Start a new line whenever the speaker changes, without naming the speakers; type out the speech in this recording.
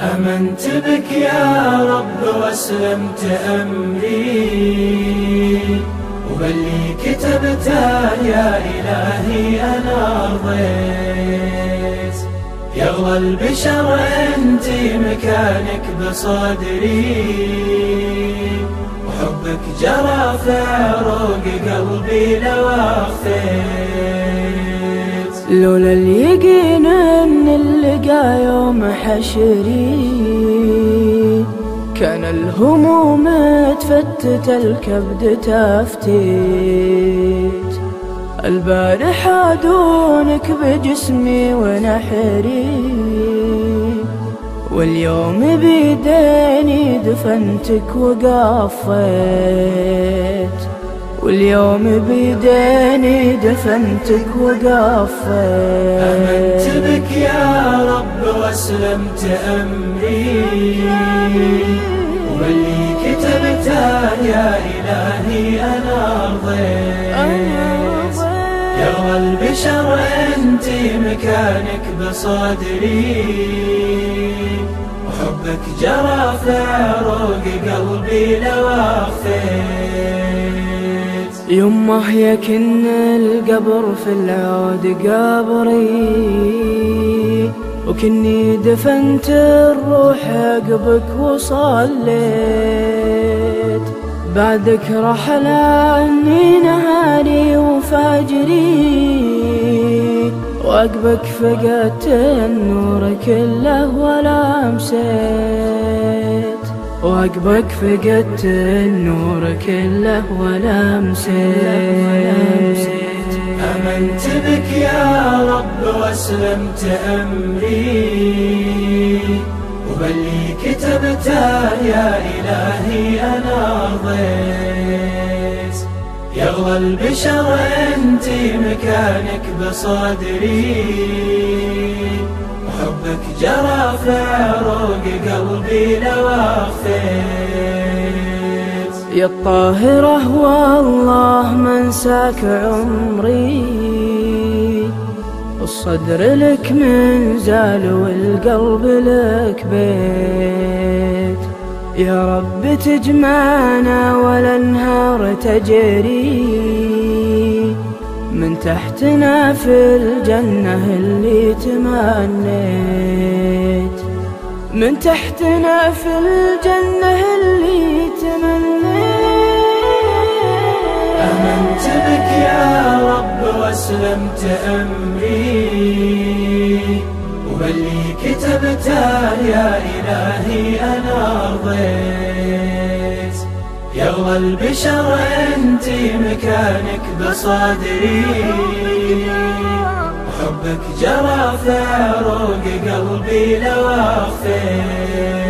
آمنت بك يا رب وأسلمت أمري، وباللي كتبته يا إلهي أنا رضيت. يا أغلى البشر أنت مكانك بصدري، وحبك جرى في عروق قلبي لو أخفيت.
لولا اليقين ان اللقا يوم حشري، كان الهموم تفتت الكبد تفتيت. البارحة دونك بجسمي ونحري، واليوم بيديني دفنتك وقفيت. واليوم بيديني دفنتك وقفيت.
آمنت بك يا رب وأسلمت أمري، وباللي كتبته يا إلهي أنا رضيت. يا أغلى البشر أنت مكانك بصدري، وحبك جرى في عروق قلبي لو أخفيت.
يمه يكن القبر في العود قبري، وكني دفنت الروح عقبك وصليت. بعدك رحل عني نهاري وفجري، وعقبك فقدت النور كله ولا مسيت. وعقبك فقدت النور كله ولا مسيت.
آمنت بك يا رب وأسلمت أمري، وباللي كتبته يا إلهي أنا رضيت. يا أغلى البشر أنت مكانك بصدري، وحبك جرى في عروق قلبي لو أخفيت.
يا الطاهرة والله منساك عمري، الصدر لك منزال والقلب لك بيت. يا رب تجمعنا والانهار تجري من تحتنا في الجنة اللي تمنيت. من تحتنا في الجنة اللي تمنيت.
آمنت بك يا رب وأسلمت أمري، وباللي كتبته يا إلهي أنا رضيت. يا أغلى البشر أنت مكانك بصدري، وحبك جرى في عروق قلبي لو أخفيت.